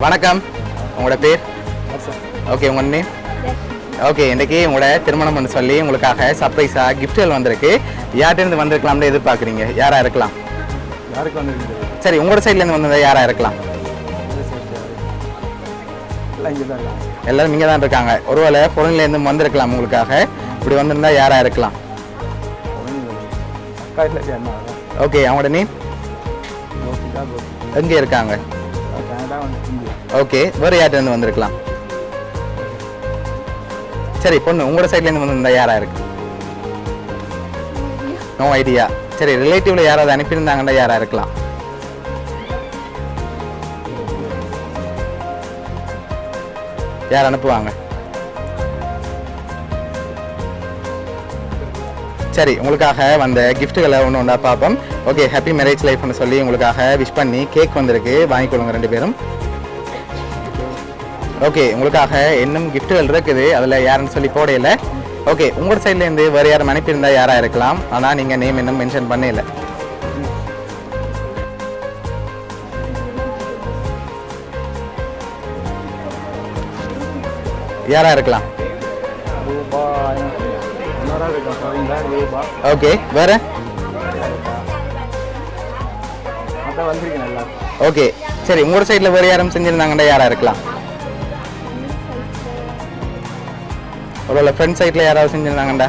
வணக்கம், உங்களோட பேர்? ஓகே, உங்கள் நேம்? ஓகே, இன்றைக்கி உங்களோட திருமணம்னு சொல்லி உங்களுக்காக சர்ப்ரைஸாக கிஃப்ட்கள் வந்திருக்கு. யார்கிட்டேருந்து வந்திருக்கலாம்னு எதிர்பார்க்குறீங்க? யாராக இருக்கலாம்? யாருக்கு வந்து சரி, உங்களோட சைட்லேருந்து வந்தது யாராக இருக்கலாம்? எல்லோரும் இங்கே தான் இருக்காங்க. ஒருவேளை ஃபோன்லேருந்து வந்திருக்கலாம் உங்களுக்காக. இப்படி வந்திருந்தா யாராக இருக்கலாம்? ஓகே, அவங்களோட நேம்? எங்கே இருக்காங்க? ஓகே, வேறு யார்கிட்டேருந்து வந்திருக்கலாம்? சரி, பொண்ணு உங்களோட சைட்லேருந்து வந்திருந்தா யாராக இருக்கு? No idea. சரி, ரிலேட்டிவ்ல யாராவது அனுப்பியிருந்தாங்கன்னா யாராக இருக்கலாம்? யார் அனுப்புவாங்க? சரி, உங்களுக்காக வந்த கிஃப்ட்டுகளை ஒன்று ஒன்றா பார்ப்போம். ஓகே, ஹாப்பி மேரேஜ் லைஃப்னு சொல்லி உங்களுக்காக விஷ் பண்ணி கேக் வந்திருக்கு. வாங்கிக்கொள்ளுங்க ரெண்டு பேரும். ஓகே, உங்களுக்காக இன்னும் கிஃப்ட்டுகள் இருக்குது, அதில் யாருன்னு சொல்லி போடையில. ஓகே, உங்களோட சைட்லேருந்து வேறு யாரும் அனுப்பியிருந்தா யாராக இருக்கலாம், ஆனால் நீங்கள் நேம் இன்னும் மென்ஷன் பண்ணல. யாராக இருக்கலாம்? ஓகே, வேறு? ஓகே, சரி, உங்களோட சைடில் வேறு யாரும் செஞ்சுருந்தாங்கன்னா யாராக இருக்கலாம்? ஒருவேளை ஃப்ரெண்ட் சைட்டில் யாராவது செஞ்சுருந்தாங்கண்டா?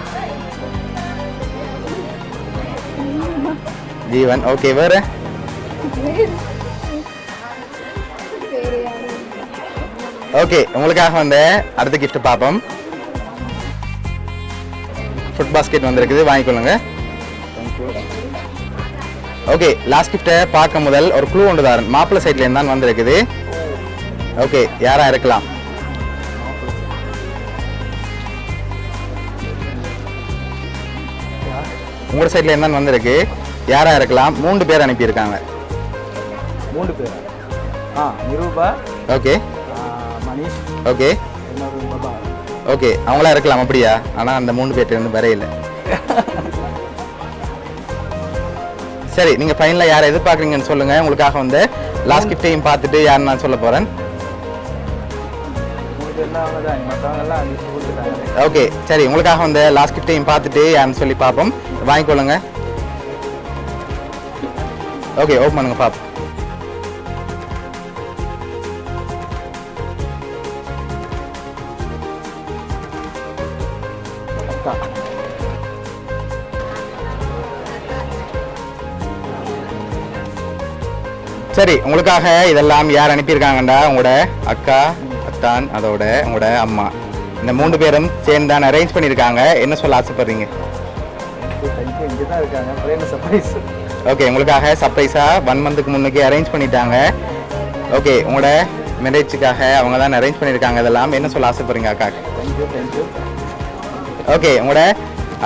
ஜீவன். ஓகே, வேறு? ஓகே, உங்களுக்காக வந்து அடுத்த கிஃப்ட் பார்ப்போம். ஃபுட் பாஸ்கெட் வந்திருக்குது, வாங்கிக்கொள்ளுங்க. ஓகே, லாஸ்ட் கிஃப்ட்டை பார்க்க முதல் ஒரு க்ளூ ஒன்று தாரன். மாப்பிள்ளை சைட்லேருந்து தான் வந்திருக்குது. ஓகே, யாராக இருக்கலாம்? உங்களோட சைட்ல என்ன வந்திருக்கு? யாரா இருக்கலாம்? 3 பேர் அனுப்பியிருக்காங்க. 3 பேர்? நிரூபா. ஓகே. மணிஷ். ஓகே. ஓகே, அவங்களா இருக்கலாம் அப்படியா? ஆனால் அந்த 3 பேர்ட்டு வந்து வரையில. சரி, நீங்கள் ஃபைனலாக யாரை எதிர்பார்க்குறீங்கன்னு சொல்லுங்கள். உங்களுக்காக வந்து லாஸ்ட் கிஃப்டையும் பார்த்துட்டு யாருன்னு நான் சொல்ல போகிறேன். ஓகே, சரி, உங்களுக்காக வந்து லாஸ்ட் கிஃப்டையும் பார்த்துட்டு யாருன்னு சொல்லி பார்ப்போம். வாங்கிக்கொள்ளுங்க. ஓகே, ஓப்பன் பண்ணுங்க பாப்போம். சரி, உங்களுக்காக இதெல்லாம் யார் அனுப்பியிருக்காங்கண்டா? உங்களோட அக்கா, அத்தான், அதோட உங்களோட அம்மா. இந்த 3 பேரும் சேர்ந்து தான் அரேஞ்ச் பண்ணியிருக்காங்க. என்ன சொல்ல ஆசைப்படுறீங்க? ஓகே, உங்களுக்காக சர்ப்ரைஸாக 1 மந்த்துக்கு முன்னுக்கு அரேஞ்ச் பண்ணிட்டாங்க. ஓகே, உங்களோட மேரேஜுக்காக அவங்க தான் அரேஞ்ச் பண்ணியிருக்காங்க. இதெல்லாம் என்ன சொல்ல ஆசைப்படுறீங்க அக்காக்கு? ஓகே, உங்களோட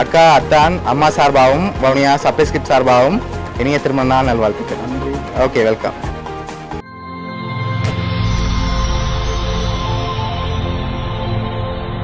அக்கா, அத்தான், அம்மா சார்பாகவும் வவுனியா சர்ப்ரைஸ் கிஃப்ட் சார்பாகவும் இனிய திருமண நாள் நல்வாழ்த்துக்கள். Okay, welcome.